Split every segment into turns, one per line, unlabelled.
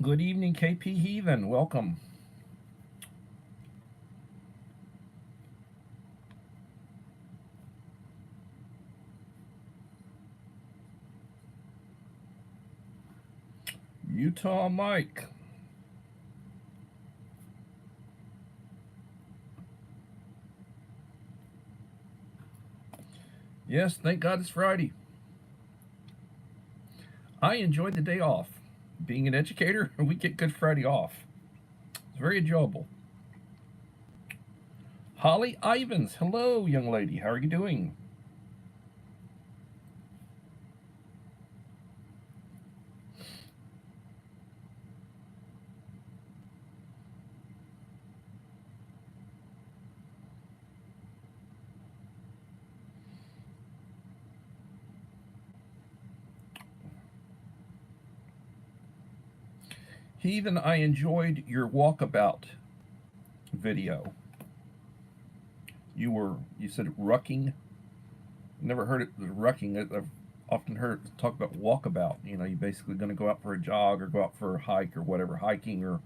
Good evening, KP Heathen. Welcome. Utah Mike. Yes, thank God it's Friday. I enjoyed the day off. Being an educator, we get Good Friday off. It's very enjoyable. Holly Ivans. Hello, young lady. How are you doing? Heathen, I enjoyed your walkabout video. You said rucking. Never heard it rucking. I've often heard it talk about walkabout. You basically going to go out for a jog or go out for a hike or whatever, hiking or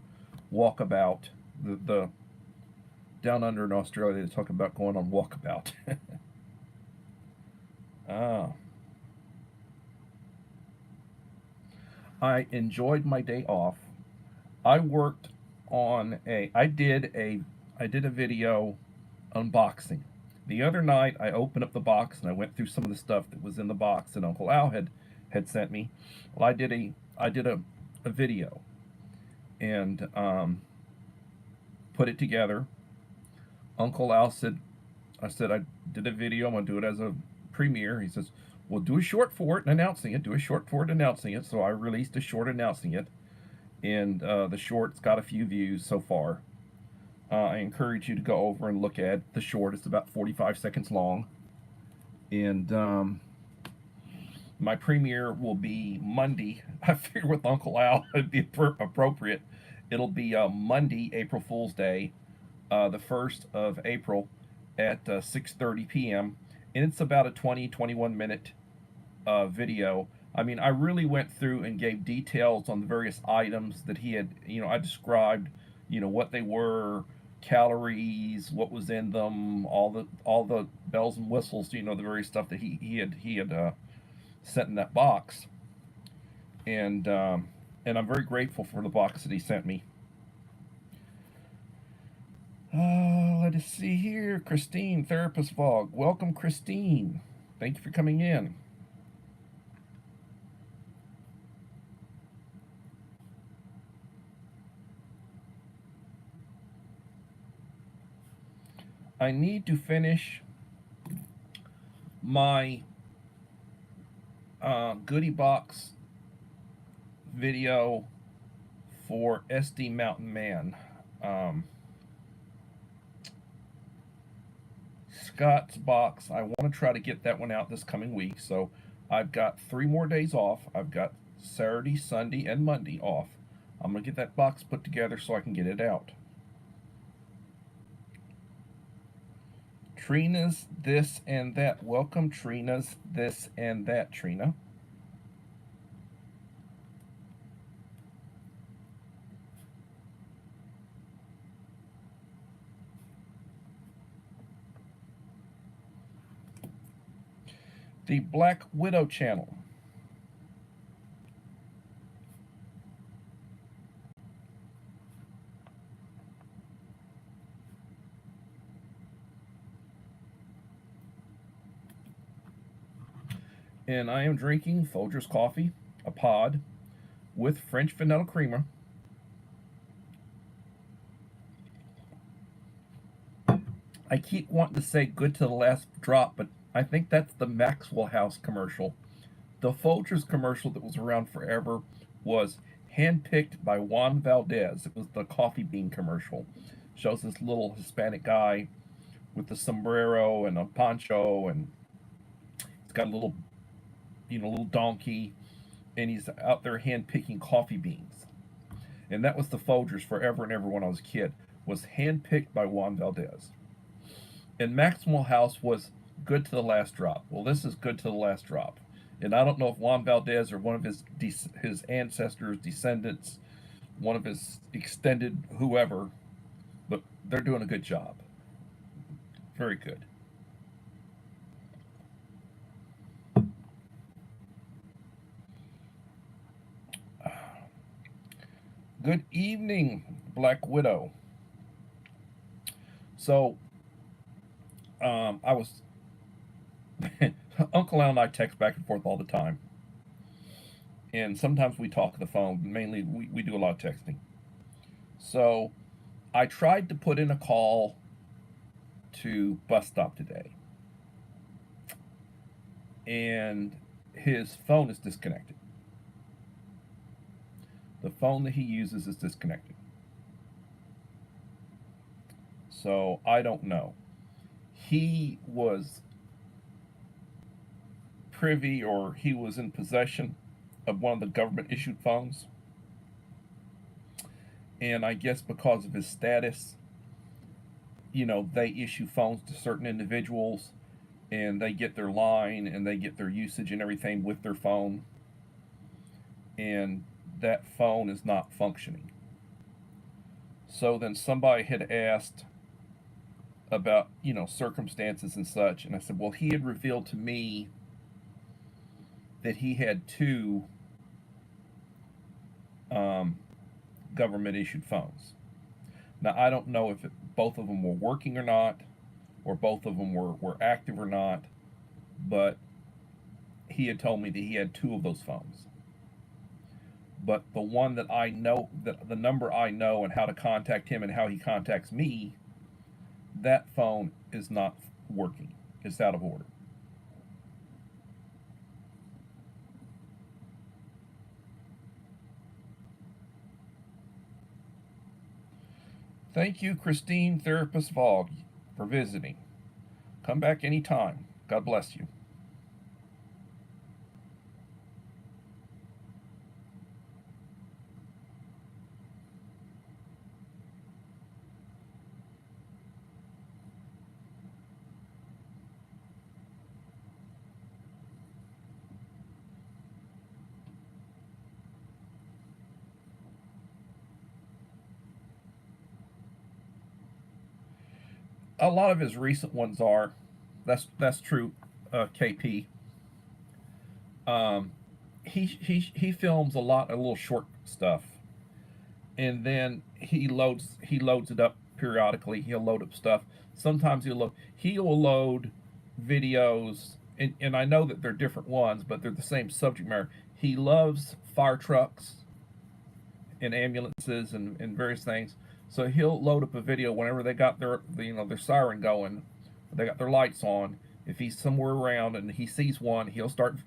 walkabout. The down under in Australia, they talk about going on walkabout. ah, I enjoyed my day off. I worked on a. I did a video unboxing. The other night, I opened up the box and I went through some of the stuff that was in the box that Uncle Al had sent me. Well, I did a video and put it together. Uncle Al said, I said I did a video. I'm gonna do it as a premiere. He says, "Well, do a short for it and announcing it. Do a short for it announcing it." So I released a short announcing it, and the short's got a few views so far. I encourage you to go over and look at the short. It's about 45 seconds long, and my premiere will be Monday. I figured with Uncle Al it'd be appropriate. It'll be Monday, April Fool's Day, the 1st of April at 6:30 p.m. And it's about a 21 minute video. I mean, I really went through and gave details on the various items that he had. I described, what they were, calories, what was in them, all the bells and whistles. The various stuff that he had sent in that box, and I'm very grateful for the box that he sent me. Let us see here. Christine, Therapist Vlog. Welcome, Christine. Thank you for coming in. I need to finish my goodie box video for SD Mountain Man. Scott's box. I want to try to get that one out this coming week. So I've got 3 more days off. I've got Saturday, Sunday, and Monday off. I'm going to get that box put together so I can get it out. Trina's This and That. Welcome, Trina's This and That, Trina. The Black Widow channel. And I am drinking Folgers coffee, a pod, with French vanilla creamer. I keep wanting to say good to the last drop, but I think that's the Maxwell House commercial. The Folgers commercial that was around forever was handpicked by Juan Valdez. It was the coffee bean commercial. Shows this little Hispanic guy with the sombrero and a poncho, and he's got a little donkey, and he's out there hand picking coffee beans. And that was the Folgers forever and ever when I was a kid. Was handpicked by Juan Valdez. And Maxwell House was good to the last drop. Well, this is good to the last drop. And I don't know if Juan Valdez or one of his ancestors, descendants, one of his extended whoever, but they're doing a good job. Very good. Good evening, Black Widow. So, I was Uncle Al and I text back and forth all the time, and sometimes we talk on the phone. Mainly, we do a lot of texting. So, I tried to put in a call to bus stop today, and his phone is disconnected. The phone that he uses is disconnected. So I don't know. He was privy or he was in possession of one of the government issued phones. And I guess because of his status, they issue phones to certain individuals and they get their line and they get their usage and everything with their phone. And that phone is not functioning. So then somebody had asked about, circumstances and such. And I said, well, he had revealed to me that he had two um, government issued phones. Now, I don't know if both of them were working or not, or both of them were active or not, but he had told me that he had two of those phones. But the one that I know, the number I know and how to contact him and how he contacts me, that phone is not working. It's out of order. Thank you, Christine Therapist Vog, for visiting. Come back anytime. God bless you. A lot of his recent ones are. That's true, KP. Um, he films a lot of little short stuff, and then he loads it up periodically. He'll load up stuff. Sometimes he'll load videos, and I know that they're different ones, but they're the same subject matter. He loves fire trucks and ambulances and various things. So he'll load up a video whenever they got their siren going, they got their lights on. If he's somewhere around and he sees one, he'll start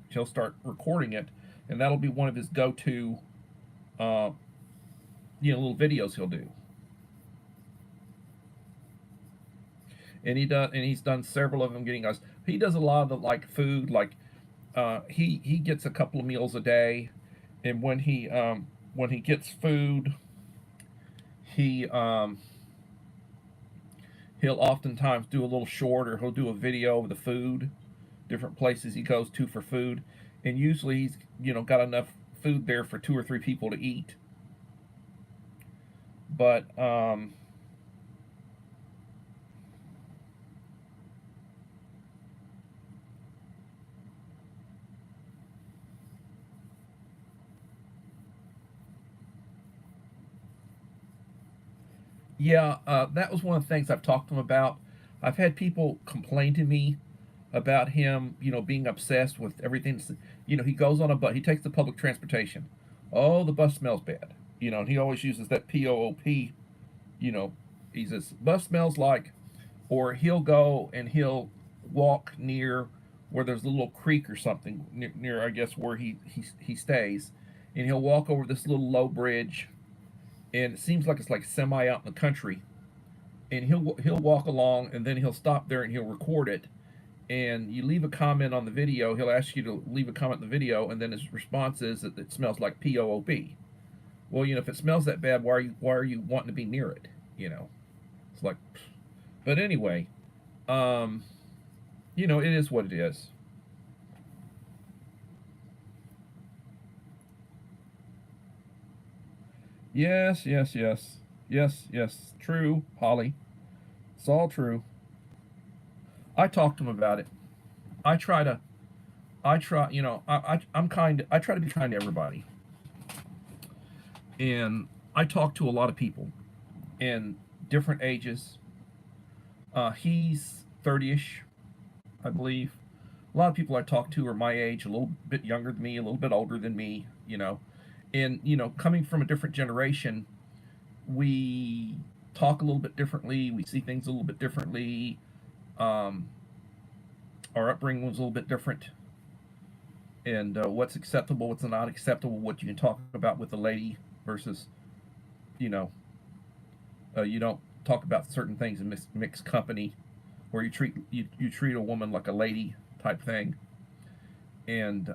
recording it, and that'll be one of his go-to uh, little videos he'll do. And he's done several of them getting us. He does a lot of the like food, like he gets a couple of meals a day, and when he gets food, he he'll oftentimes do a little short or he'll do a video of the food, different places he goes to for food, and usually he's got enough food there for two or three people to eat. But yeah, that was one of the things I've talked to him about. I've had people complain to me about him, being obsessed with everything. He goes on a bus, he takes the public transportation. Oh, the bus smells bad. And he always uses that POOP. You know, he says, bus smells like, or he'll go and he'll walk near where there's a little creek or something near I guess, where he stays. And he'll walk over this little low bridge, and it seems like it's like semi out in the country. And he'll walk along, and then he'll stop there and he'll record it, and you leave a comment on the video, he'll ask you to leave a comment in the video, and then his response is that it smells like POOP. Well, if it smells that bad, why are you wanting to be near it? It's like, but anyway, um, it is what it is. Yes, yes, yes. Yes, yes. True, Holly. It's all true. I talk to him about it. I try to, I'm kind, I try to be kind to everybody. And I talk to a lot of people in different ages. He's 30-ish, I believe. A lot of people I talk to are my age, a little bit younger than me, a little bit older than me, And, coming from a different generation, we talk a little bit differently. We see things a little bit differently. Um, our upbringing was a little bit different. And what's acceptable, what's not acceptable, what you can talk about with a lady versus, you know, you don't talk about certain things in mixed company, where you treat a woman like a lady type thing. And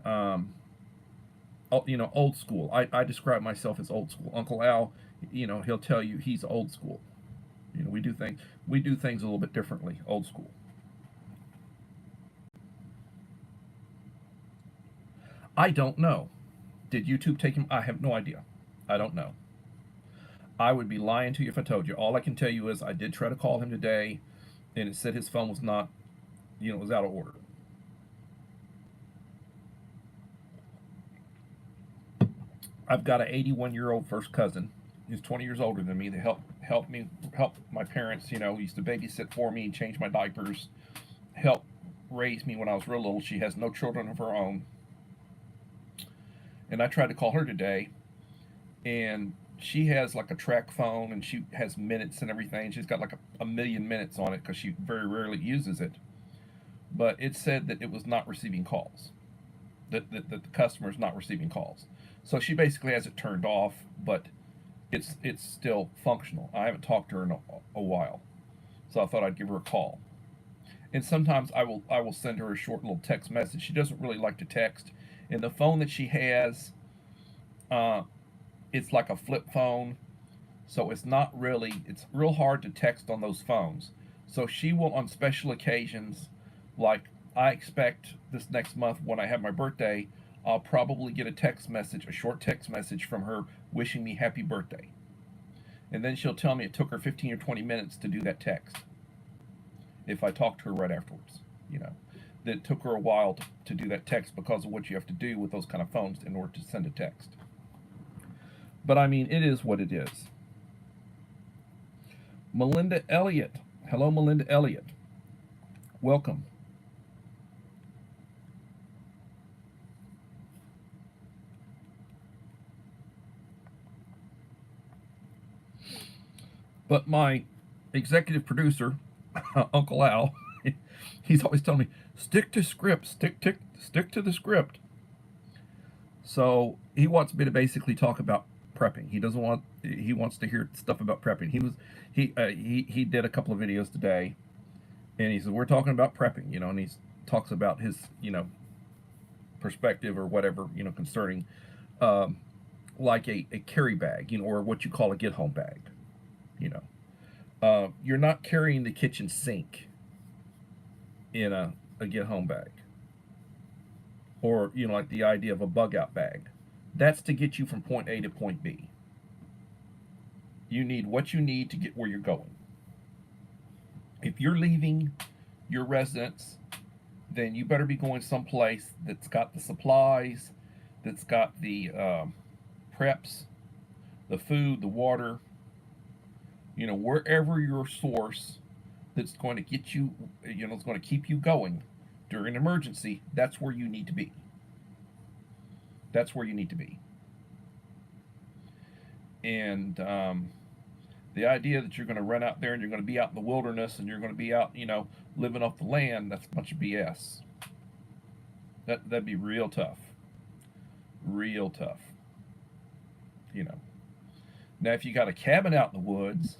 old school. I describe myself as old school. Uncle Al, he'll tell you he's old school. We do things a little bit differently, old school. I don't know. Did YouTube take him? I have no idea. I don't know. I would be lying to you if I told you. All I can tell you is I did try to call him today, and it said his phone was not, was out of order. I've got an 81-year-old first cousin. He's 20 years older than me. That help my parents. Used to babysit for me, change my diapers, help raise me when I was real little. She has no children of her own, and I tried to call her today, and she has like a track phone, and she has minutes and everything. She's got like a million minutes on it because she very rarely uses it. But it said that it was not receiving calls, that the customer is not receiving calls. So she basically has it turned off, but it's still functional. I haven't talked to her in a while, so I thought I'd give her a call. And sometimes I will send her a short little text message. She doesn't really like to text, and the phone that she has, uh, it's like a flip phone, so it's real hard to text on those phones. So she will, on special occasions, like I expect this next month when I have my birthday, I'll probably get a short text message from her wishing me happy birthday. And then she'll tell me it took her 15 or 20 minutes to do that text if I talk to her right afterwards. You know, that it took her a while to do that text because of what you have to do with those kind of phones in order to send a text. But I mean, it is what it is. Melinda Elliott. Hello, Melinda Elliott. Welcome. But my executive producer, Uncle Al, he's always telling me, stick to script, stick to the script. So he wants me to basically talk about prepping. He wants to hear stuff about prepping. He did a couple of videos today, and he said we're talking about prepping, and he talks about his perspective or whatever concerning um, like a carry bag, or what you call a get home bag. You know, you're not carrying the kitchen sink in a get home bag, or like the idea of a bug out bag. That's to get you from point A to point B. You need what you need to get where you're going. If you're leaving your residence, then you better be going someplace that's got the supplies, that's got the preps, the food, the water, wherever your source that's going to get you, it's going to keep you going during an emergency, that's where you need to be. That's where you need to be. And the idea that you're going to run out there and you're going to be out in the wilderness and you're going to be out, living off the land, that's a bunch of BS. That'd be real tough. Real tough. You know. Now, if you got a cabin out in the woods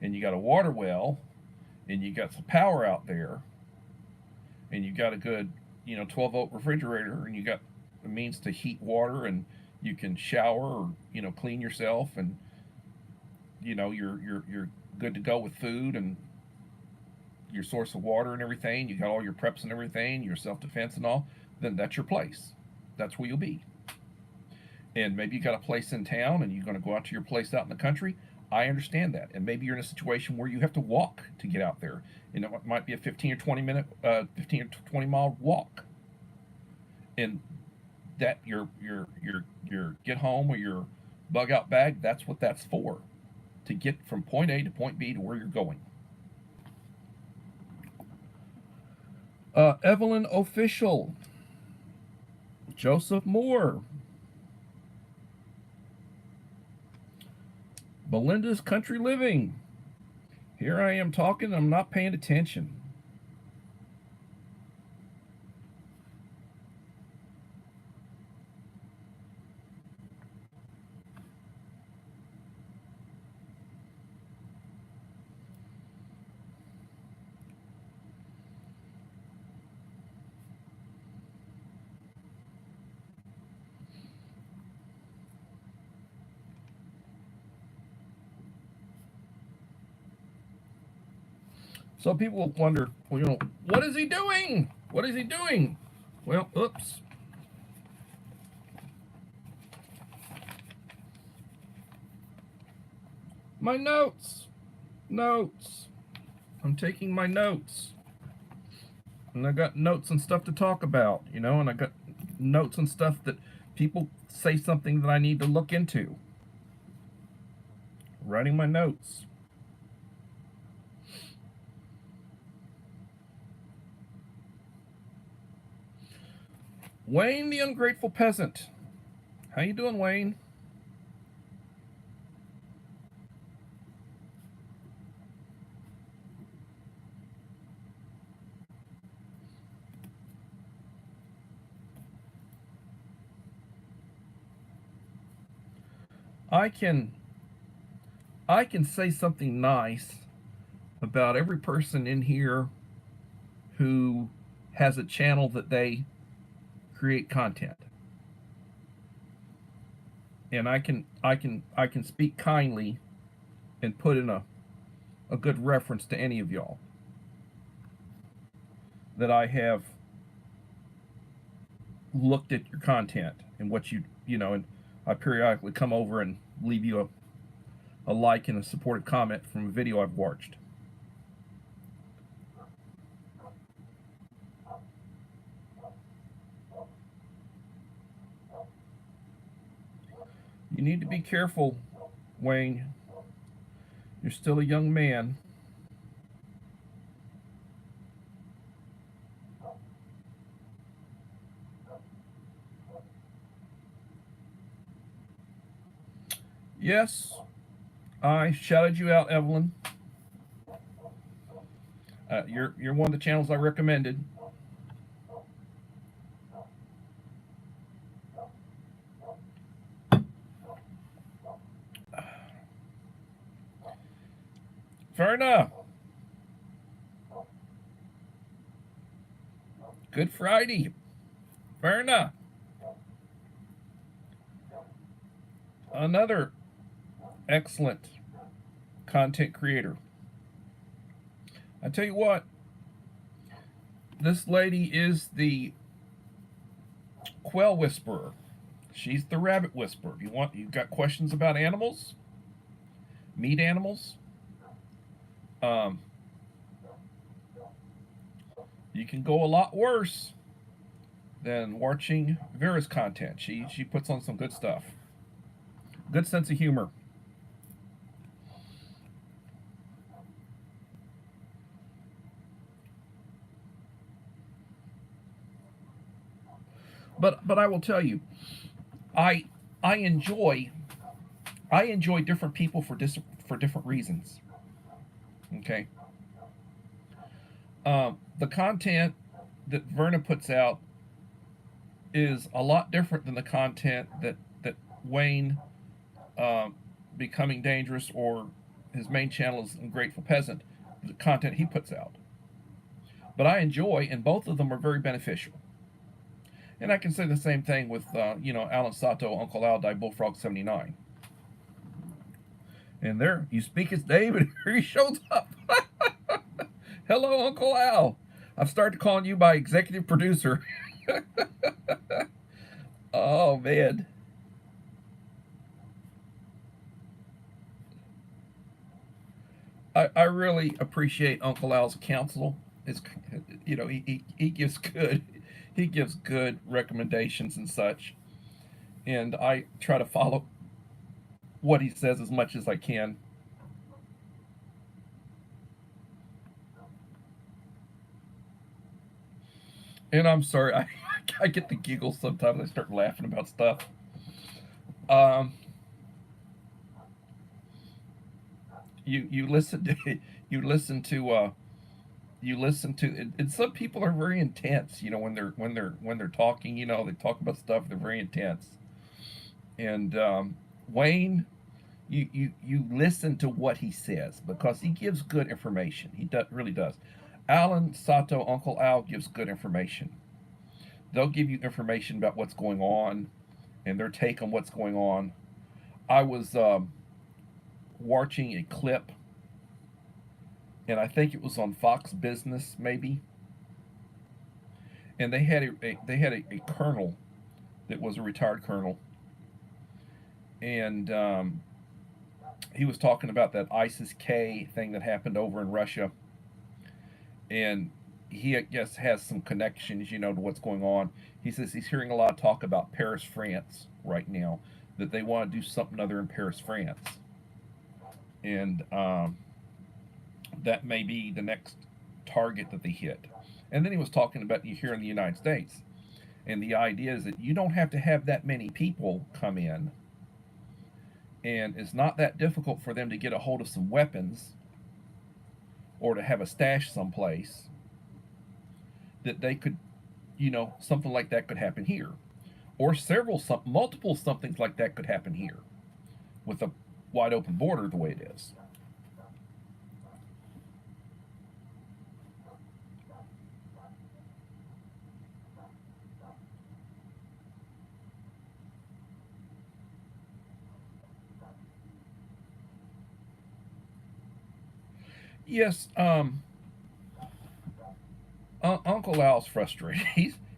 and you got a water well and you got some power out there and you got a good, 12-volt refrigerator and you got the means to heat water and you can shower or, clean yourself and, you're good to go with food and your source of water and everything, you got all your preps and everything, your self defense and all, then that's your place. That's where you'll be. and maybe you got a place in town and you're going to go out to your place out in the country. I understand that, and maybe you're in a situation where you have to walk to get out there. You know, it might be a 15 or 20 mile walk, and that your get home or your bug out bag. That's what that's for, to get from point A to point B to where you're going. Evelyn Official, Joseph Moore, Belinda's Country Living. Here I am talking, I'm not paying attention. So people will wonder, well, you know, what is he doing? What is he doing? Well, oops. My notes. Notes. I'm taking my notes. And I got notes and stuff to talk about, you know, and I got notes and stuff that people say something that I need to look into. Writing my notes. Wayne the Ungrateful Peasant. How you doing, Wayne? I can say something nice about every person in here who has a channel that they create content. And I can speak kindly and put in a good reference to any of y'all that I have looked at your content and what you know, and I periodically come over and leave you a like and a supportive comment from a video I've watched. You need to be careful, Wayne. You're still a young man. Yes, I shouted you out, Evelyn. You're one of the channels I recommended. Fair enough. Good Friday. Fair enough. Another excellent content creator. I tell you what, this lady is the quail whisperer. She's the rabbit whisperer. You've got questions about animals, meat animals. You can go a lot worse than watching Vera's content. She puts on some good stuff. Good sense of humor. But I will tell you, I I enjoy different people for different reasons. Okay. The content that Verna puts out is a lot different than the content that Wayne, Becoming Dangerous, or his main channel is Ungrateful Peasant, the content he puts out. But I enjoy, and both of them are very beneficial. And I can say the same thing with, Alan Sato, Uncle Al, Die Bullfrog 79. And there, you speak as David, here he shows up. Hello, Uncle Al. I've started calling you by executive producer. Oh, man. I really appreciate Uncle Al's counsel. It's, he gives good recommendations and such, and I try to follow what he says as much as I can. And I'm sorry, I get the giggles sometimes. I start laughing about stuff. Um, you listen to you listen to you listen to and some people are very intense. When they're talking. They talk about stuff. They're very intense. And Wayne, you listen to what he says because he gives good information. Really does. Alan Sato, Uncle Al gives good information. They'll give you information about what's going on and their take on what's going on. I was watching a clip, and I think it was on Fox Business, maybe. And they had a colonel that was a retired colonel, and he was talking about that ISIS K thing that happened over in Russia, and he, I guess, has some connections, to what's going on. He says he's hearing a lot of talk about Paris, France, right now, that they want to do something other in Paris, France, and that may be the next target that they hit. And then he was talking about you here in the United States, and the idea is that you don't have to have that many people come in, and it's not that difficult for them to get a hold of some weapons or to have a stash someplace that they could, something like that could happen here, or multiple somethings like that could happen here, with a wide open border the way it is. Yes, Uncle Al's frustrated.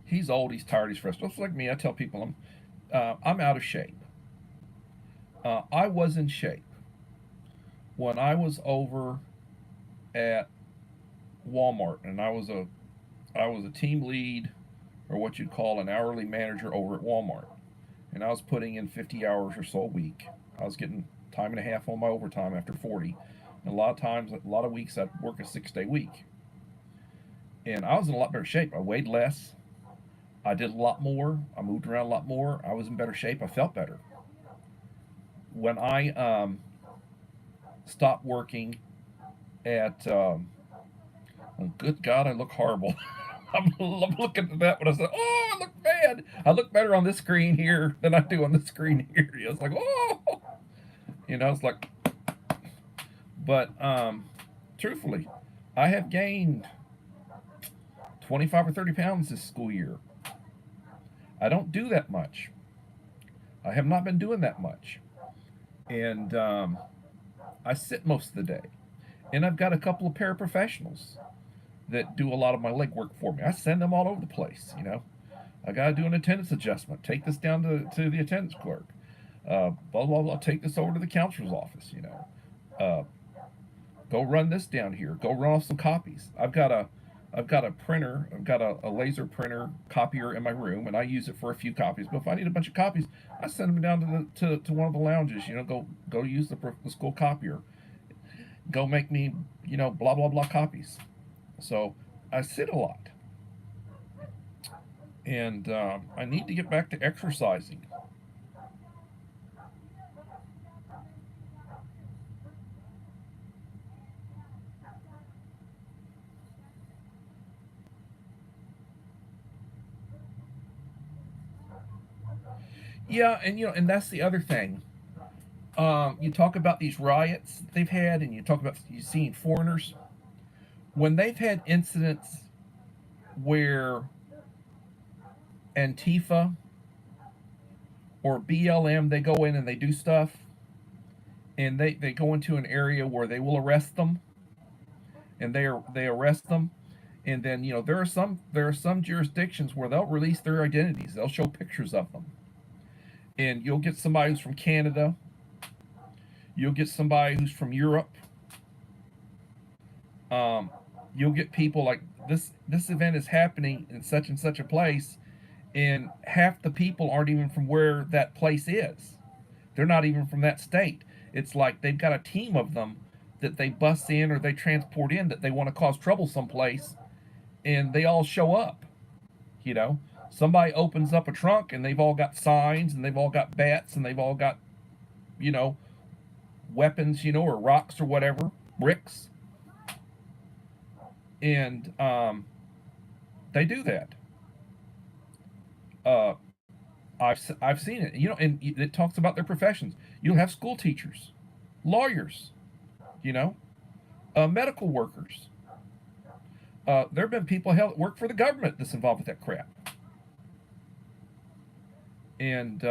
He's old. He's tired. He's frustrated. It's like me. I tell people I'm out of shape. I was in shape when I was over at Walmart, and I was a team lead, or what you'd call an hourly manager over at Walmart, and I was putting in 50 hours or so a week. I was getting time and a half on my overtime after 40. And a lot of times, a lot of weeks, I'd work a 6-day week. And I was in a lot better shape. I weighed less. I did a lot more. I moved around a lot more. I was in better shape. I felt better. When I stopped working at, oh, good God, I look horrible. I'm looking at that when I said, oh, I look bad. I look better on this screen here than I do on this screen here. It's like, oh, it's like, but truthfully, I have gained 25 or 30 pounds this school year. I don't do that much. I have not been doing that much. And I sit most of the day. And I've got a couple of paraprofessionals that do a lot of my leg work for me. I send them all over the place. I got to do an attendance adjustment. Take this down to the attendance clerk. Blah, blah, blah. Take this over to the counselor's office. Uh, Go run this down here. Go run off some copies. I've got a printer. I've got a laser printer copier in my room, and I use it for a few copies. But if I need a bunch of copies, I send them down to one of the lounges. Go use the school copier. Go make me blah blah blah copies. So I sit a lot, and I need to get back to exercising. Yeah, and that's the other thing. You talk about these riots they've had, and you talk about you seeing foreigners when they've had incidents where Antifa or BLM, they go in and they do stuff, and they go into an area where they will arrest them, and they arrest them, and then there are some jurisdictions where they'll release their identities. They'll show pictures of them, and you'll get somebody who's from Canada. You'll get somebody who's from Europe. Um, you'll get people like this event is happening in such and such a place, and half the people aren't even from where that place is. They're not even from that state. It's like they've got a team of them that they bus in or they transport in that they want to cause trouble someplace, and they all show up. You know, somebody opens up a trunk and they've all got signs and they've all got bats and they've all got, you know, weapons, or rocks or whatever, bricks, and they do that. Uh, I've seen it, and it talks about their professions. You'll have school teachers, lawyers, you know, medical workers. There have been people hell that work for the government that's involved with that crap, and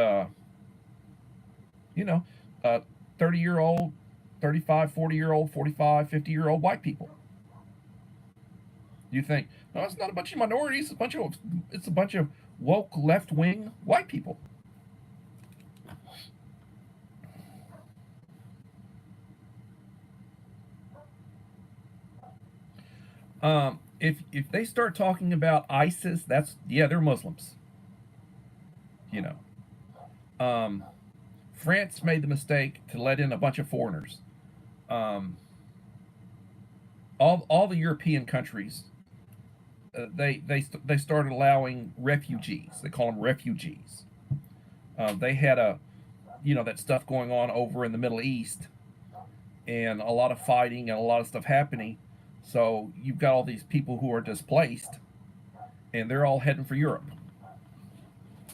you know, uh, 30-year-old, 35, 40-year-old, 45, 50-year-old white people. You think, no, it's not a bunch of minorities. It's a bunch of woke left wing white people. If they start talking about ISIS, they're Muslims. You know, um, France made the mistake to let in a bunch of foreigners. Um, all the European countries, they started allowing refugees. They call them refugees. They had that stuff going on over in the Middle East, and a lot of fighting and a lot of stuff happening. So you've got all these people who are displaced, and they're all heading for Europe.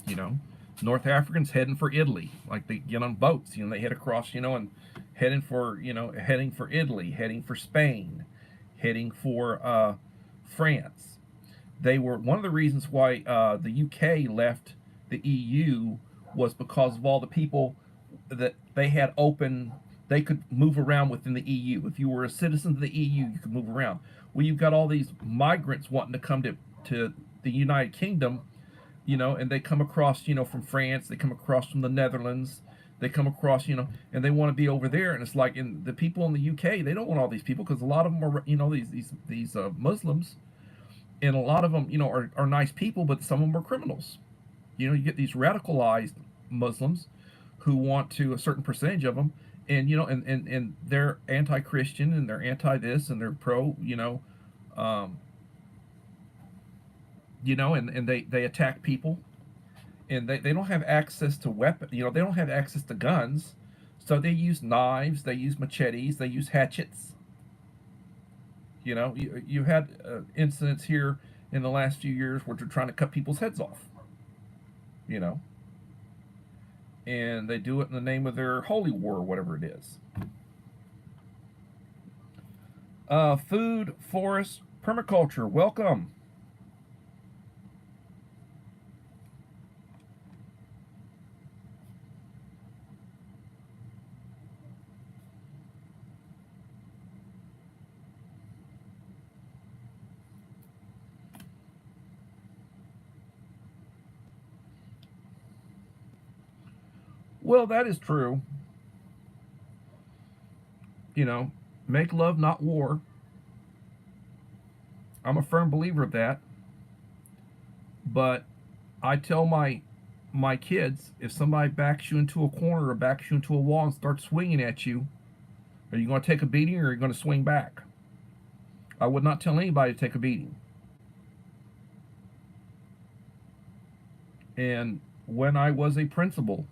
You know, North Africans heading for Italy, like they get on boats. They head across, and heading for Italy, heading for Spain, heading for France. They were one of the reasons why the UK left the EU was because of all the people that they had open. They could move around within the EU. If you were a citizen of the EU, you could move around. Well, you've got all these migrants wanting to come to the United Kingdom, and they come across, from France, they come across from the Netherlands, they come across, and they want to be over there. And it's like, in the people in the UK, they don't want all these people because a lot of them are, these Muslims, and a lot of them, are nice people, but some of them are criminals. You get these radicalized Muslims who want to, a certain percentage of them, and and they're anti-Christian and they're anti-this and they're pro, um, and they attack people, and they don't have access to weapons. They don't have access to guns, so they use knives, they use machetes, they use hatchets. You had incidents here in the last few years where they're trying to cut people's heads off. You know, and they do it in the name of their holy war or whatever it is. Food, forest, permaculture. Welcome. Well, that is true. You know, make love, not war. I'm a firm believer of that. But I tell my kids, if somebody backs you into a corner or backs you into a wall and starts swinging at you, are you going to take a beating or are you going to swing back? I would not tell anybody to take a beating. And when I was a principal,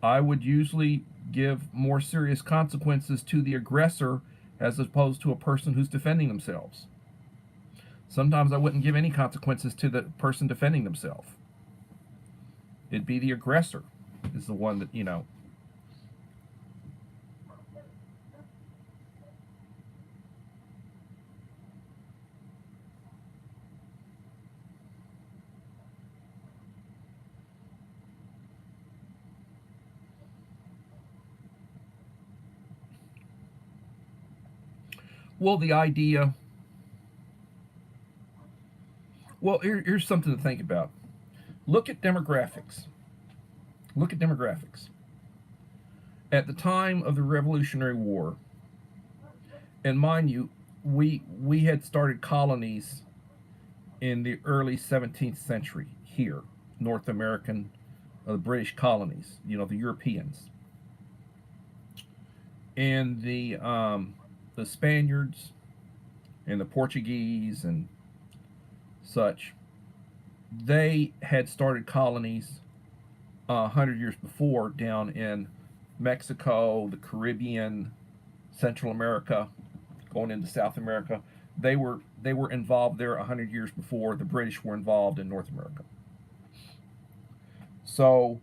I would usually give more serious consequences to the aggressor as opposed to a person who's defending themselves. Sometimes I wouldn't give any consequences to the person defending themselves. It'd be the aggressor is the one that. Well, the idea. Well, here's something to think about. Look at demographics. Look at demographics. At the time of the Revolutionary War, and mind you, we had started colonies in the early 17th century here, North American, British colonies. The Europeans and the Spaniards and the Portuguese and such. They had started colonies 100 years before down in Mexico, the Caribbean, Central America, going into South America. They were involved there 100 years before the British were involved in North America. So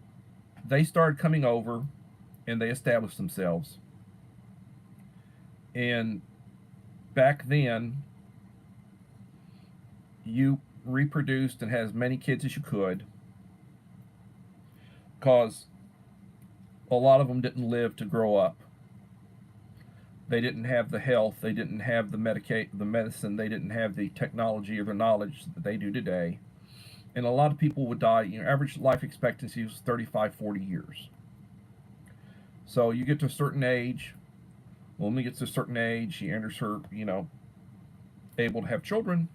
they started coming over and they established themselves. And back then, you reproduced and had as many kids as you could because a lot of them didn't live to grow up. They didn't have the health, they didn't have the medicine, they didn't have the technology or the knowledge that they do today. And a lot of people would die. Average life expectancy was 35, 40 years. So you get to a certain age, a woman gets to a certain age, she enters her, able to have children,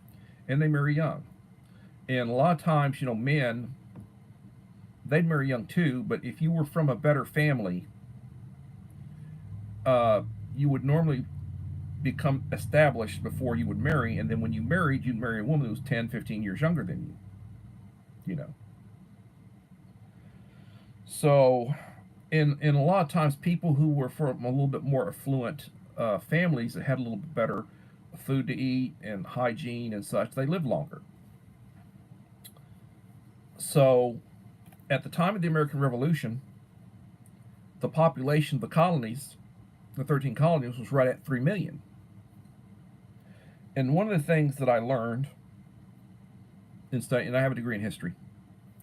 and they marry young. And a lot of times, men, they'd marry young too, but if you were from a better family, you would normally become established before you would marry, and then when you married, you'd marry a woman who was 10, 15 years younger than you. So, in a lot of times, people who were from a little bit more affluent families that had a little bit better food to eat and hygiene and such, they lived longer. So, at the time of the American Revolution, the population of the colonies, the 13 colonies, was right at 3 million. And one of the things that I learned in study, and I have a degree in history,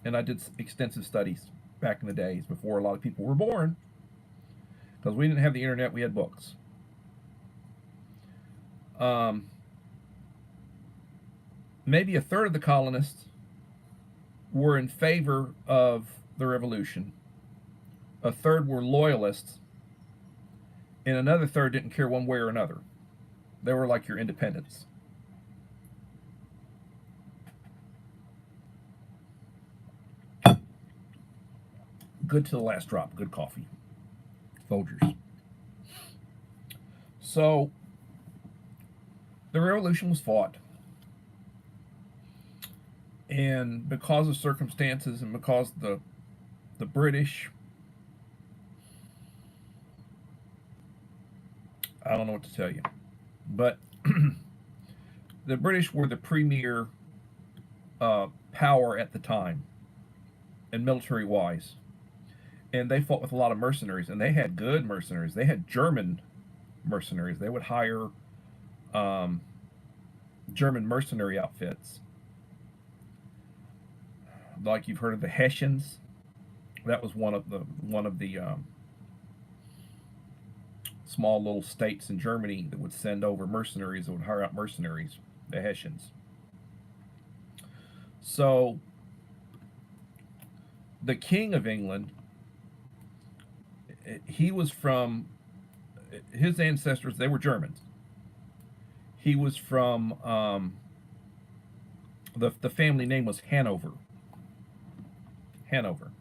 and I did extensive studies back in the days before a lot of people were born, because we didn't have the internet, we had books. Maybe a third of the colonists were in favor of the revolution, a third were loyalists, and another third didn't care one way or another. They were like your independents. Good to the last drop. Good coffee. Folgers. So, the revolution was fought. And because of circumstances and because the British, I don't know what to tell you, but the British were the premier power at the time, and military-wise. And they fought with a lot of mercenaries, and they had good mercenaries. They had German mercenaries. They would hire German mercenary outfits. Like you've heard of the Hessians. That was one of the small little states in Germany that would send over mercenaries, that would hire out mercenaries, the Hessians. So the King of England, he was from, his ancestors, they were Germans. He was from, the family name was Hanover. Hanover.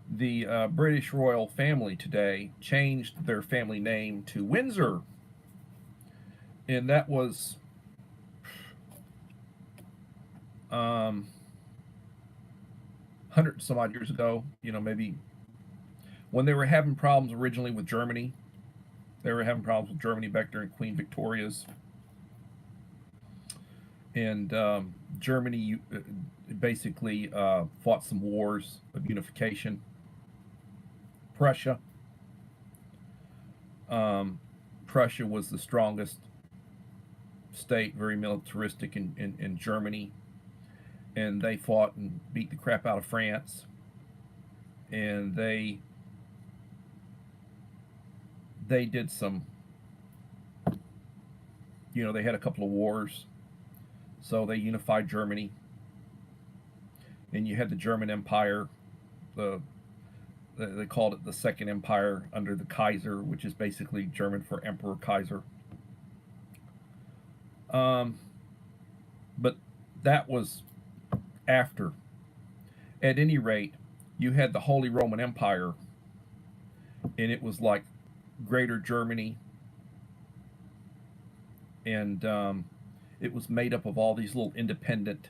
The British royal family today changed their family name to Windsor. And that was 100 some odd years ago, maybe when they were having problems originally with Germany. They were having problems with Germany back during Queen Victoria's. And Germany basically fought some wars of unification. Prussia. Prussia was the strongest state, very militaristic in Germany. And they fought and beat the crap out of France. And they did some, they had a couple of wars. So they unified Germany. And you had the German Empire. They called it the Second Empire under the Kaiser, which is basically German for Emperor Kaiser. Um, but that was after. At any rate, you had the Holy Roman Empire, and it was like Greater Germany, and it was made up of all these little independent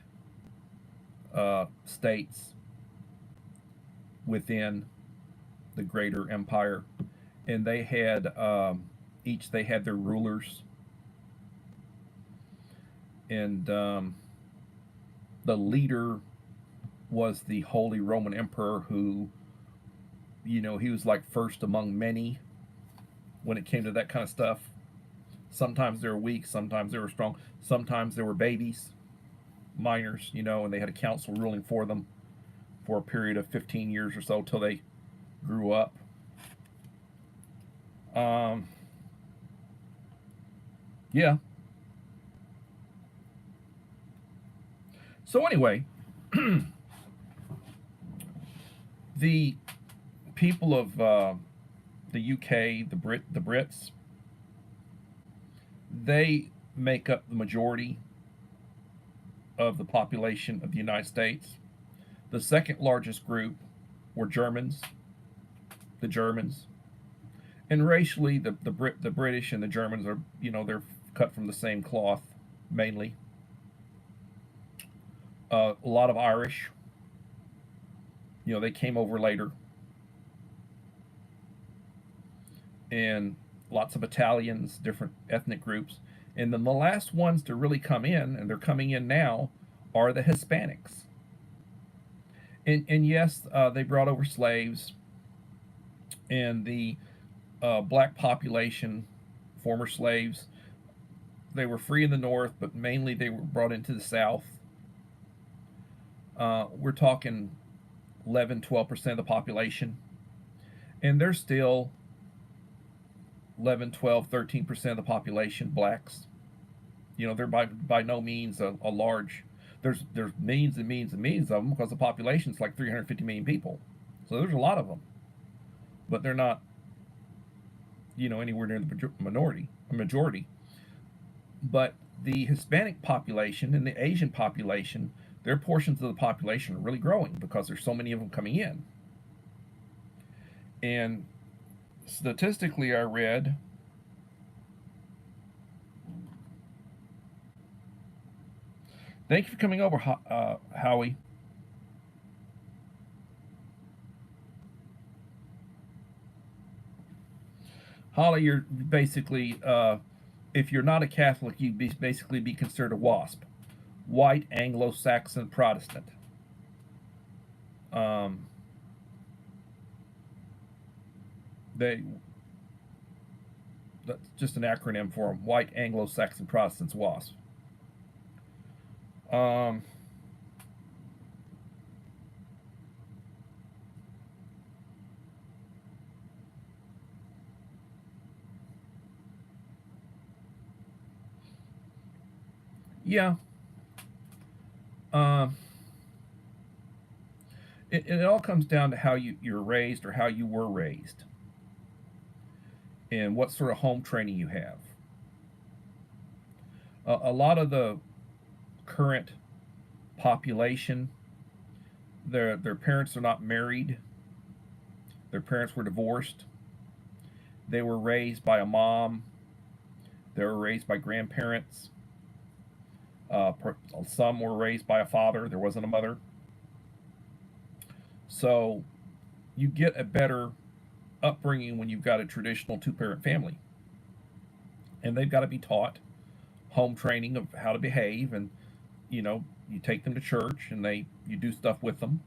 states within the Greater Empire, and they had each they had their rulers, and the leader was the Holy Roman Emperor, who, he was like first among many when it came to that kind of stuff. Sometimes they were weak, sometimes they were strong, sometimes they were babies, minors, and they had a council ruling for them for a period of 15 years or so till they grew up. Um, yeah. So anyway, the people of the UK, the Brits, they make up the majority of the population of the United States. The second largest group were Germans, the Germans, and racially, the British and the Germans are, they're cut from the same cloth, mainly. A lot of Irish, they came over later, and lots of Italians, different ethnic groups. And then the last ones to really come in, and they're coming in now, are the Hispanics. And yes, they brought over slaves, and the black population, former slaves, they were free in the North, but mainly they were brought into the South. We're talking 11, 12% of the population, and they're still 11, 12, 13% of the population blacks. They're by no means a large. There's millions and millions and millions of them because the population's like 350 million people, so there's a lot of them, but they're not anywhere near the majority. But the Hispanic population and the Asian population, their portions of the population are really growing because there's so many of them coming in. And statistically, I read thank you for coming over, Howie. Holly, you're basically, if you're not a Catholic, you'd basically be considered a WASP, white Anglo-Saxon Protestant. Um, they That's just an acronym for them: white Anglo-Saxon Protestants, WASP. Um, yeah. Um, it all comes down to how you're raised or how you were raised and what sort of home training you have. A lot of the current population, their parents are not married. Their parents were divorced. They were raised by a mom. They were raised by grandparents. Some were raised by a father. There wasn't a mother. So you get a better upbringing when you've got a traditional two-parent family, and they've got to be taught home training of how to behave, and you take them to church, and you do stuff with them,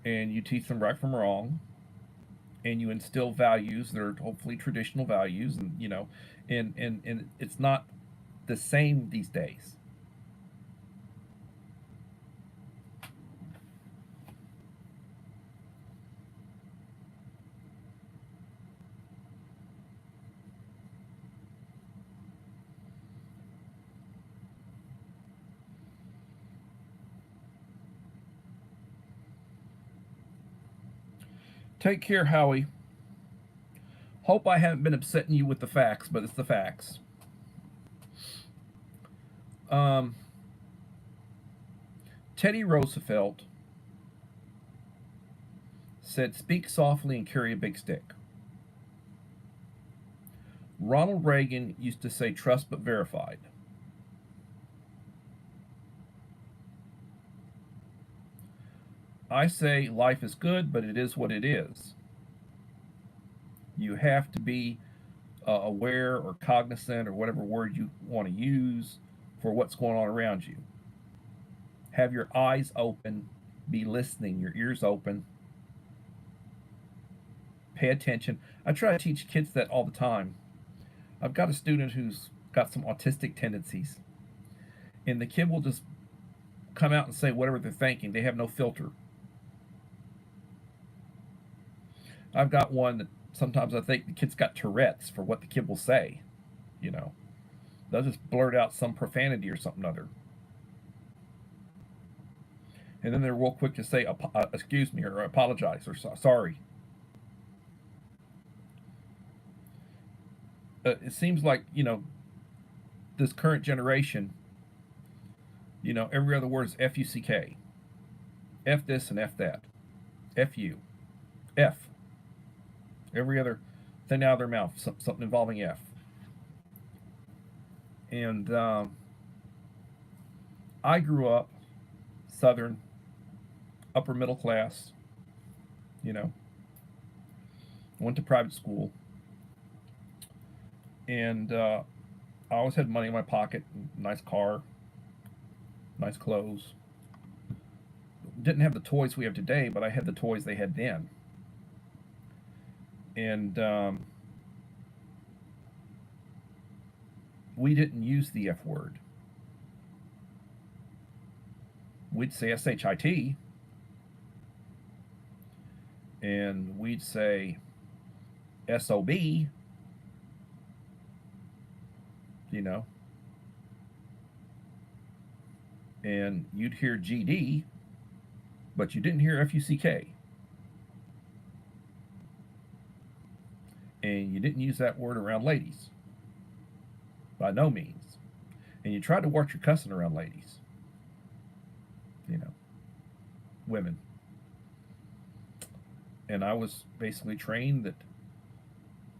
and you teach them right from wrong, and you instill values that are hopefully traditional values, and and it's not the same these days. Take care, Howie. Hope I haven't been upsetting you with the facts, but it's the facts. Um, Teddy Roosevelt said, "Speak softly and carry a big stick." Ronald Reagan used to say, "Trust but verified." I say, life is good, but it is what it is. You have to be aware or cognizant or whatever word you want to use for what's going on around you. Have your eyes open, be listening, your ears open, pay attention. I try to teach kids that all the time. I've got a student who's got some autistic tendencies, and the kid will just come out and say whatever they're thinking. They have no filter. I've got one that sometimes I think the kid's got Tourette's for what the kid will say. You know, they'll just blurt out some profanity or something other, and then they're real quick to say "excuse me" or "apologize" or "sorry." It seems like this current generation. Every other word is "fuck," "f this" and "f that," "f you," "f." Every other thing out of their mouth, something involving "f." And I grew up Southern, upper middle class. You know, went to private school, and I always had money in my pocket, nice car, nice clothes. Didn't have the toys we have today, but I had the toys they had then. And we didn't use the F word. We'd say SHIT, and we'd say SOB, and you'd hear GD, but you didn't hear FUCK. And you didn't use that word around ladies. By no means. And you tried to watch your cussing around ladies. Women. And I was basically trained that,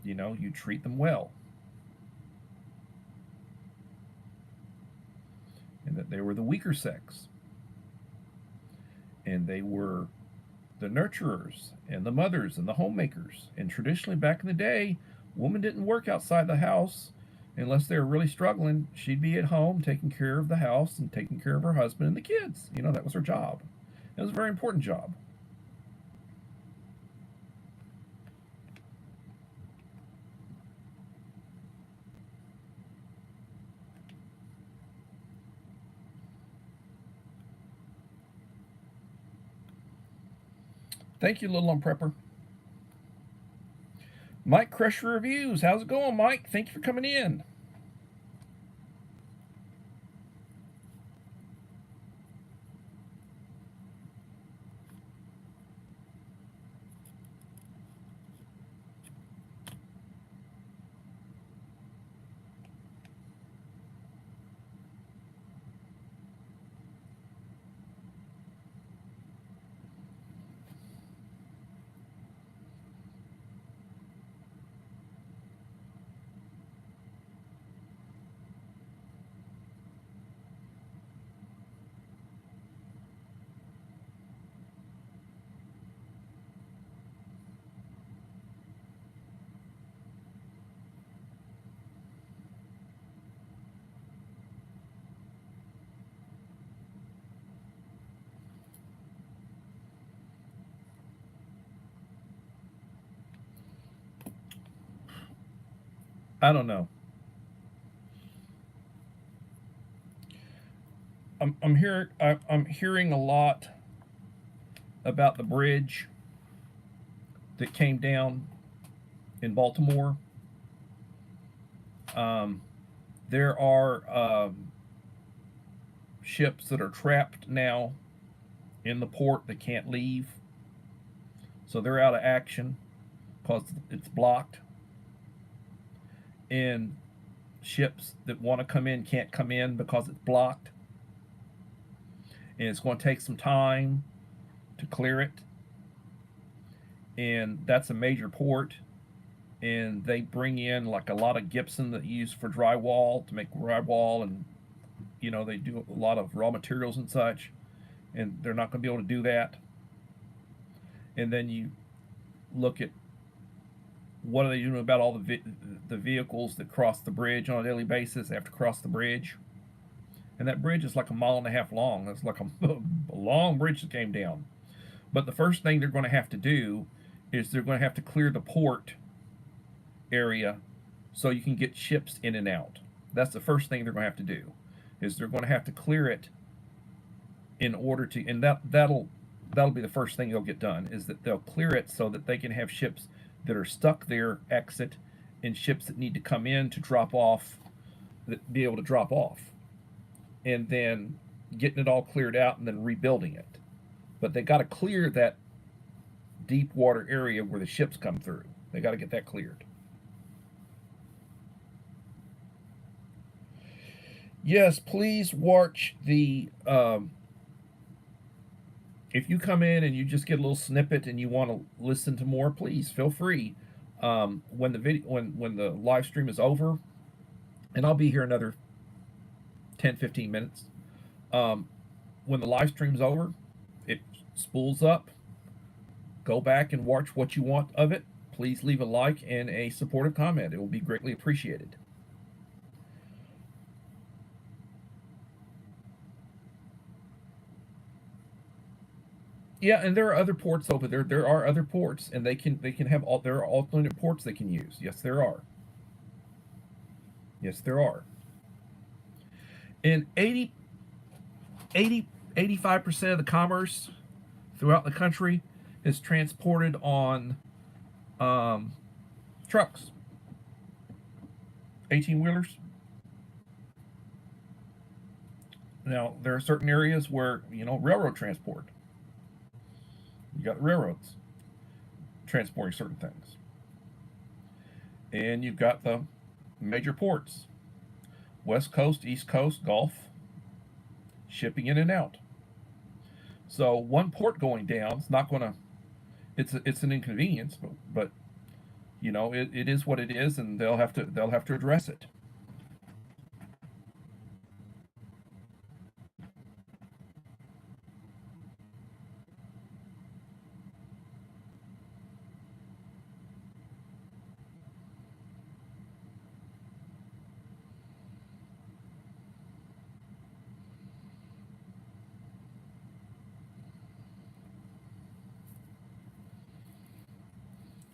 you treat them well. And that they were the weaker sex. And they were the nurturers and the mothers and the homemakers. And traditionally, back in the day, women didn't work outside the house unless they were really struggling. She'd be at home taking care of the house and taking care of her husband and the kids. That was her job. It was a very important job. Thank you, Little on Prepper. Mike Crusher Reviews. How's it going, Mike? Thank you for coming in. I don't know. I'm hearing a lot about the bridge that came down in Baltimore. Um, there are ships that are trapped now in the port that can't leave, so they're out of action because it's blocked. And ships that want to come in can't come in because it's blocked, and it's going to take some time to clear it. And that's a major port. And they bring in like a lot of gypsum that you use for drywall to make drywall, and they do a lot of raw materials and such, and they're not going to be able to do that. And then you look at what are they doing about all the vehicles that cross the bridge on a daily basis. They have to cross the bridge, and that bridge is like a mile and a half long. It's like a long bridge that came down. But the first thing they're going to have to do is they're going to have to clear the port area so you can get ships in and out. That's the first thing they're going to have to do, is they're going to have to clear it in order to, and that'll be the first thing they'll get done, is that they'll clear it so that they can have ships that are stuck there exit, and ships that need to come in to drop off, that be able to drop off, and then getting it all cleared out and then rebuilding it. But they got to clear that deep water area where the ships come through. They got to get that cleared. Yes, please watch the. If you come in and you just get a little snippet and you want to listen to more, please feel free. When the video, when the live stream is over, and I'll be here another 10-15 minutes. When the live stream's over, it spools up. Go back and watch what you want of it. Please leave a like and a supportive comment. It will be greatly appreciated. Yeah, and there are other ports over there. There are other ports, and they can have all. There are alternate ports they can use. Yes, there are. Yes, there are. And 85% of the commerce throughout the country is transported on trucks, 18-wheelers. Now, there are certain areas where, railroad transport. You got railroads transporting certain things. And you've got the major ports, West Coast, East Coast, Gulf, shipping in and out. So one port going down is not going to, it's an inconvenience, but it is what it is, and they'll have to address it.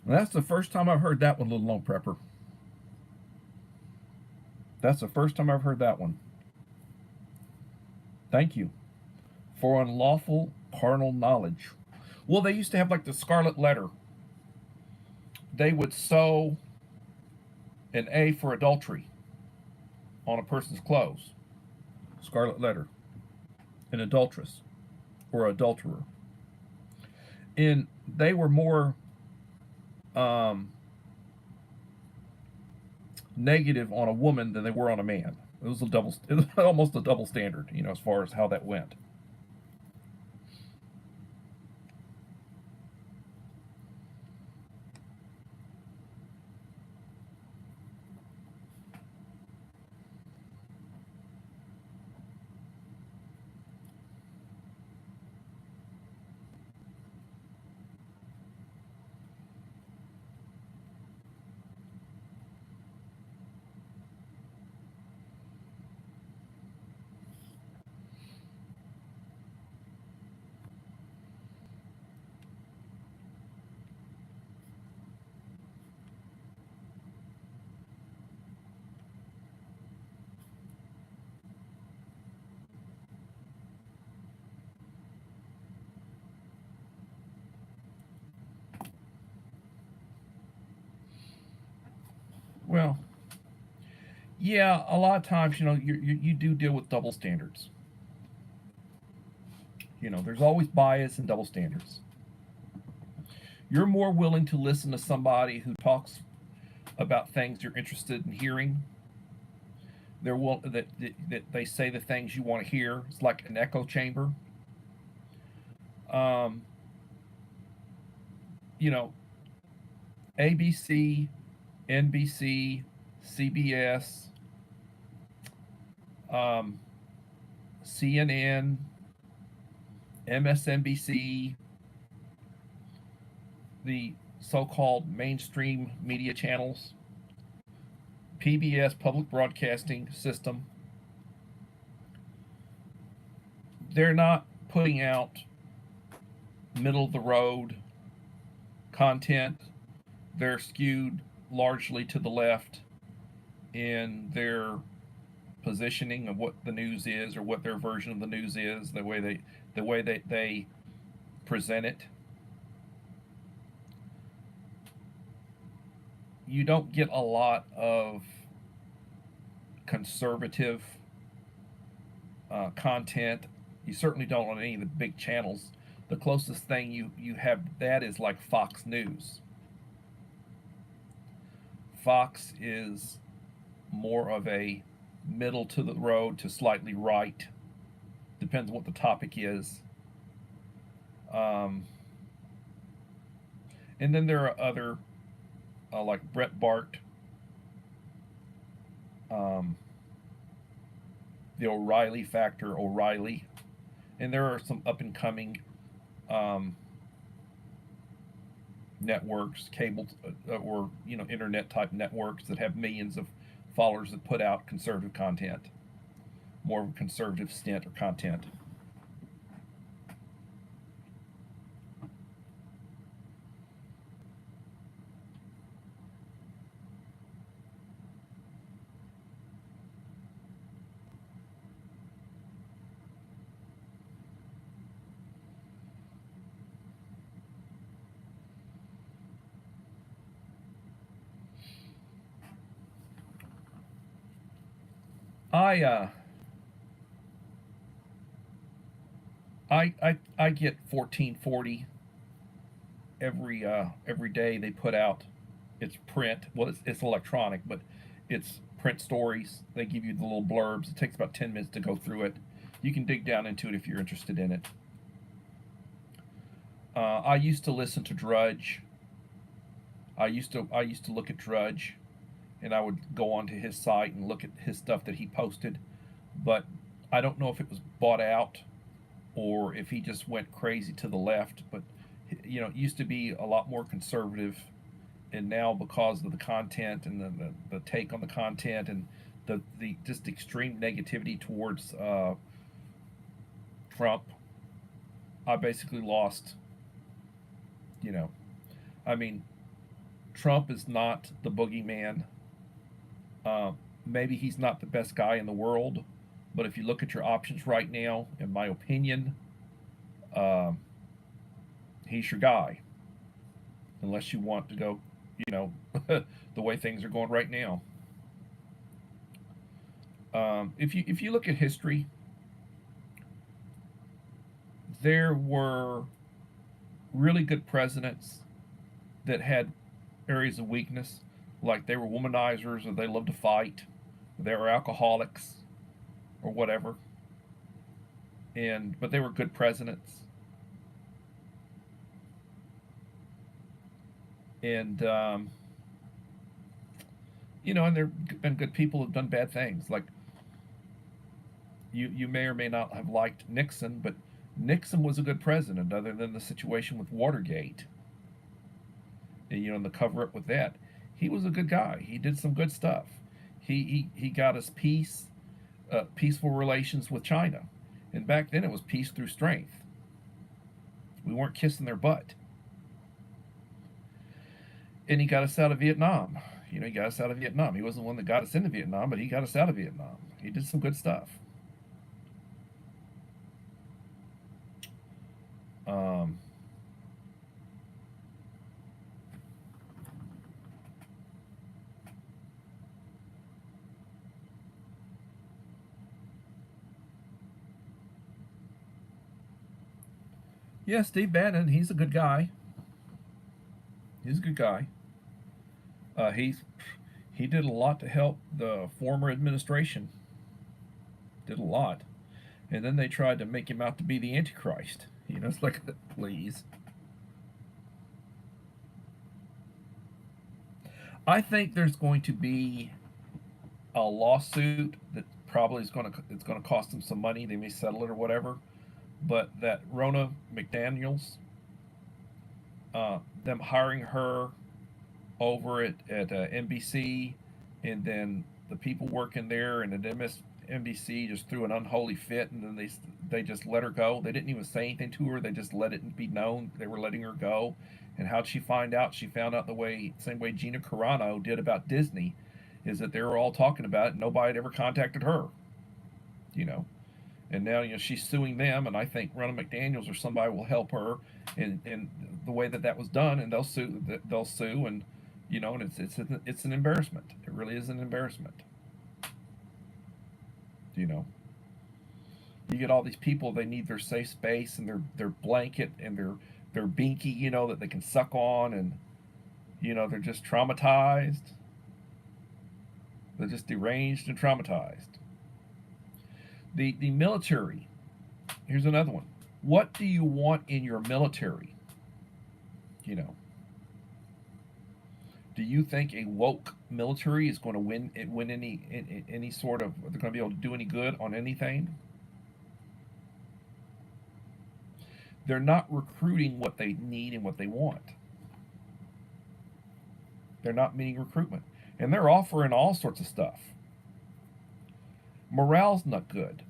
And that's the first time I've heard that one, Little Lone Prepper. That's the first time I've heard that one. Thank you. For unlawful carnal knowledge. Well, they used to have like the scarlet letter. They would sew an A for adultery on a person's clothes. Scarlet letter. An adulteress or adulterer. And they were more negative on a woman than they were on a man. It was almost a double standard, as far as how that went. Well, yeah, a lot of times, you do deal with double standards. There's always bias and double standards. You're more willing to listen to somebody who talks about things you're interested in hearing that they say the things you want to hear. It's like an echo chamber. Um, you know, ABC, NBC, CBS, um, CNN, MSNBC, the so-called mainstream media channels, PBS, Public Broadcasting System. They're not putting out middle of the road content. They're skewed largely to the left in their positioning of what the news is or what their version of the news is, the way they present it. You don't get a lot of conservative content. You certainly don't on any of the big channels. The closest thing you have that is like Fox News. Fox is more of a middle to the road to slightly right. Depends on what the topic is. Um, and then there are other like Brett Bart, um, the O'Reilly Factor, O'Reilly, and there are some up and coming um, networks, cable or internet type networks that have millions of followers that put out conservative content, more of a conservative stint or content. I uh, I get 1440 every day. They put out it's print. Well, it's electronic, but it's print stories. They give you the little blurbs. It takes about 10 minutes to go through it. You can dig down into it if you're interested in it. I used to listen to Drudge. I used to look at Drudge, and I would go onto his site and look at his stuff that he posted. But I don't know if it was bought out or if he just went crazy to the left. But it used to be a lot more conservative, and now because of the content and the take on the content and the just extreme negativity towards Trump, I basically lost. You know, I mean, Trump is not the boogeyman. Uh, Maybe he's not the best guy in the world, but if you look at your options right now, in my opinion, um, he's your guy. Unless you want to go, you know, the way things are going right now. If you look at history, there were really good presidents that had areas of weakness, like they were womanizers or they loved to fight, or they were alcoholics or whatever. And but they were good presidents, and and there've been good people who've done bad things. Like you may or may not have liked Nixon, but Nixon was a good president, other than the situation with Watergate. And the cover up with that. He was a good guy. He did some good stuff. He got us peaceful relations with China, and back then it was peace through strength. We weren't kissing their butt. And he got us out of Vietnam. He got us out of Vietnam. He wasn't the one that got us into Vietnam, but he got us out of Vietnam. He did some good stuff. Um, yeah, Steve Bannon, he's a good guy. He's a good guy. He's He did a lot to help the former administration. Did a lot. And then they tried to make him out to be the Antichrist. You know, it's like, please. I think there's going to be a lawsuit that probably is going to it's going to cost them some money. They may settle it or whatever. But that Rona McDaniels, them hiring her over at NBC, and then the people working there and at NBC just threw an unholy fit, and then they just let her go. They didn't even say anything to her. They just let it be known they were letting her go. And how'd she find out? She found out the same way Gina Carano did about Disney, is that they were all talking about it. And nobody had ever contacted her, you know. And now she's suing them, and I think Ronna McDaniels or somebody will help her in the way that was done, and they'll sue. They'll sue, and and it's an embarrassment. It really is an embarrassment. You know, you get all these people. They need their safe space and their blanket and their binky. That they can suck on, and they're just traumatized. They're just deranged and traumatized. The military. Here's another one. What do you want in your military? Do you think a woke military is going to win any sort of? They're going to be able to do any good on anything? They're not recruiting what they need and what they want. They're not meeting recruitment, and they're offering all sorts of stuff. Morale's not good.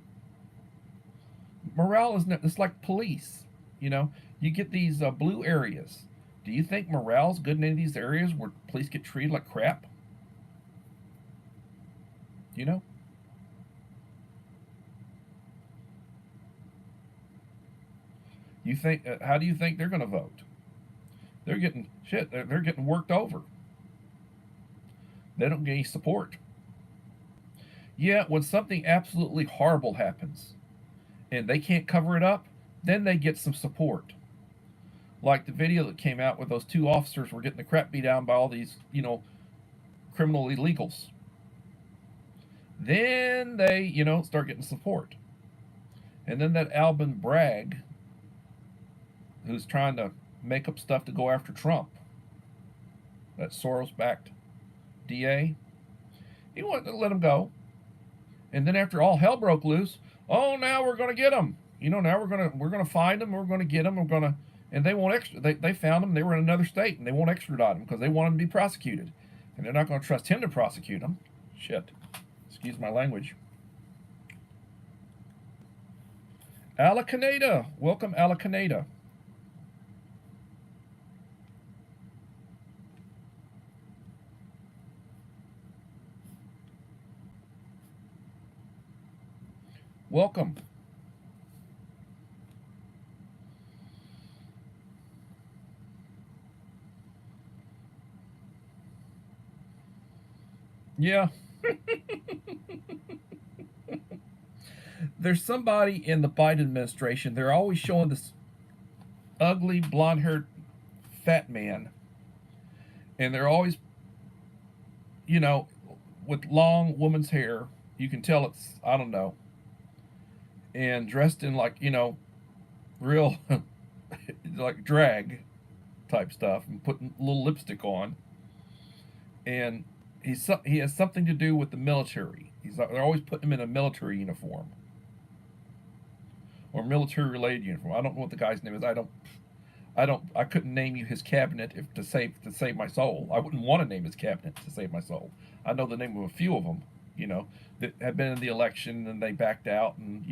Morale is not. It's like police. You get these blue areas. Do you think morale's good in any of these areas where police get treated like crap? You know? You think? How do you think they're going to vote? They're getting shit. They're getting worked over. They don't get any support. Yeah, when something absolutely horrible happens and they can't cover it up, then they get some support. Like the video that came out where those two officers were getting the crap beat down by all these, criminal illegals. Then they, start getting support. And then that Alvin Bragg, who's trying to make up stuff to go after Trump, that Soros-backed DA, he wanted to let him go. And then after all hell broke loose, oh, now we're going to get them. Now we're gonna find them. We're going to get them. And they won't They found them. They were in another state, and they won't extradite them because they want them to be prosecuted, and they're not going to trust him to prosecute them. Shit. Excuse my language. Ala Canada, welcome, Ala Canada. Welcome. Yeah. There's somebody in the Biden administration. They're always showing this ugly, blonde-haired, fat man, and they're always, with long woman's hair. You can tell it's, I don't know, and dressed in like, real like drag type stuff, and putting a little lipstick on, and he has something to do with the military. They're always putting him in a military uniform or military related uniform. I don't know what the guy's name is. I couldn't name you his cabinet to save my soul. I wouldn't want to name his cabinet to save my soul. I know the name of a few of them, that have been in the election and they backed out, and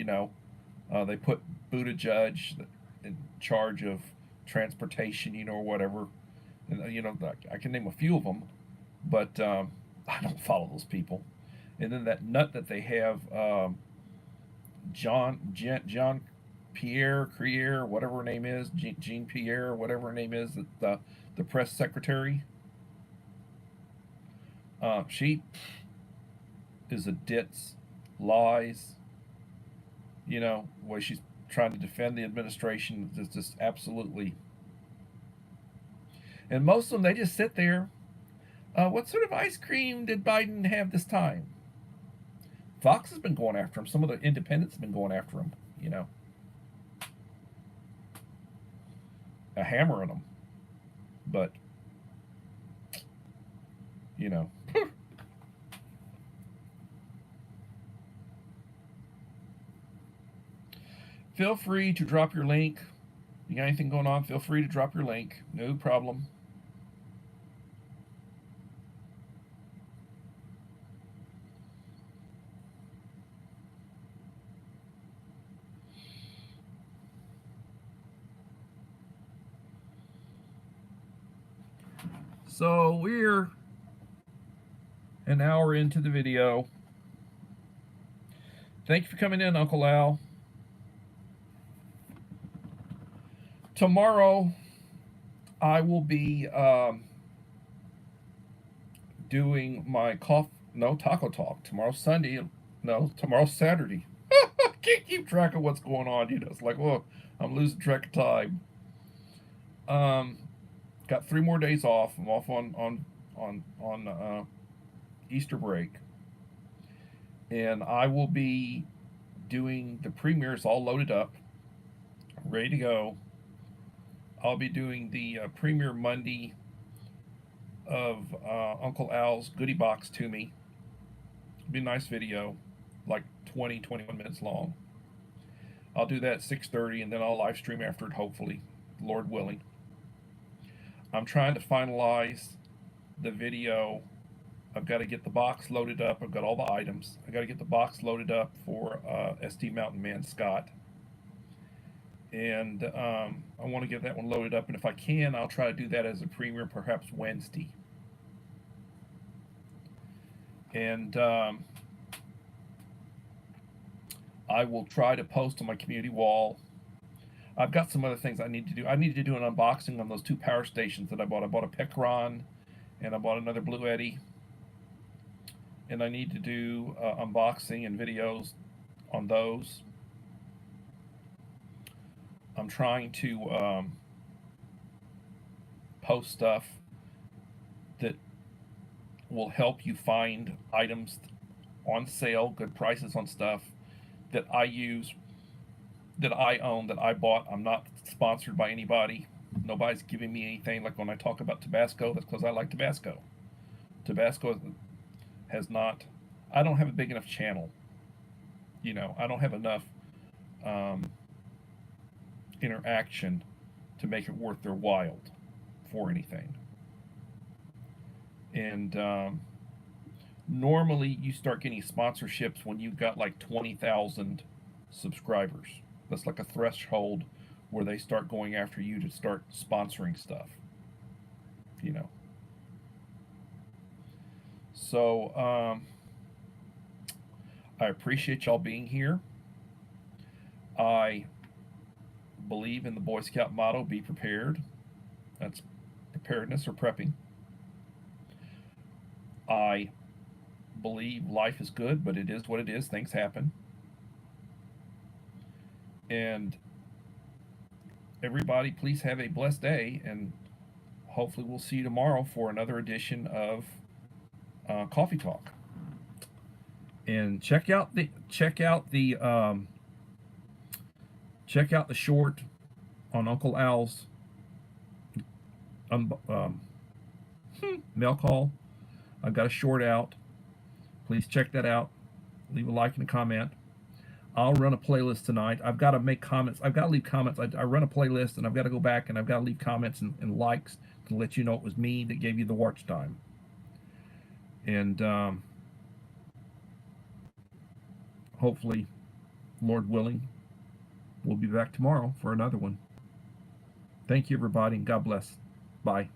they put Buttigieg in charge of transportation, or whatever. And I can name a few of them, but I don't follow those people. And then that nut that they have, John Pierre, whatever her name is, Jean Pierre, whatever her name is, the press secretary. She is a ditz, lies. The way she's trying to defend the administration is just absolutely. And most of them, they just sit there. What sort of ice cream did Biden have this time? Fox has been going after him. Some of the independents have been going after him, you know, hammering him. But, you know. Feel free to drop your link. You got anything going on, feel free to drop your link. No problem. So we're an hour into the video. Thank you for coming in, Uncle Al. Tomorrow, I will be doing my taco talk. Tomorrow's Sunday. No, tomorrow's Saturday. I can't keep track of what's going on. You know, it's like, whoa, I'm losing track of time. Got 3 more days off. I'm off on Easter break, and I will be doing the premieres all loaded up, ready to go. I'll be doing the premiere Monday of Uncle Al's goodie box to me. It'll be a nice video, like 21 minutes long. I'll do that at 6:30, and then I'll live stream after it, hopefully, Lord willing. I'm trying to finalize the video. I've got to get the box loaded up. I've got all the items. I got to get the box loaded up for SD Mountain Man Scott. And I want to get that one loaded up. And if I can, I'll try to do that as a premiere perhaps Wednesday. And I will try to post on my community wall. I've got some other things I need to do. I need to do an unboxing on those 2 power stations that I bought. I bought a Pecron, and I bought another Blue Eddy. And I need to do unboxing and videos on those. I'm trying to post stuff that will help you find items on sale, good prices on stuff that I use, that I own, that I bought. I'm not sponsored by anybody. Nobody's giving me anything. Like when I talk about Tabasco, that's because I like Tabasco. Tabasco has not, I don't have a big enough channel. You know, I don't have enough interaction to make it worth their while for anything. And normally you start getting sponsorships when you've got like 20,000 subscribers. That's like a threshold where they start going after you to start sponsoring stuff, you know. So I appreciate y'all being here. I believe in the Boy Scout motto, be prepared. That's preparedness or prepping. I believe life is good, but it is what it is. Things happen. And everybody, please have a blessed day, and hopefully we'll see you tomorrow for another edition of Coffee Talk. And check out the short on Uncle Al's mail call. I've got a short out. Please check that out. Leave a like and a comment. I'll run a playlist tonight. I've got to make comments. I've got to leave comments. I run a playlist, and I've got to go back, and I've got to leave comments and likes to let you know it was me that gave you the watch time. And hopefully, Lord willing, we'll be back tomorrow for another one. Thank you, everybody, and God bless. Bye.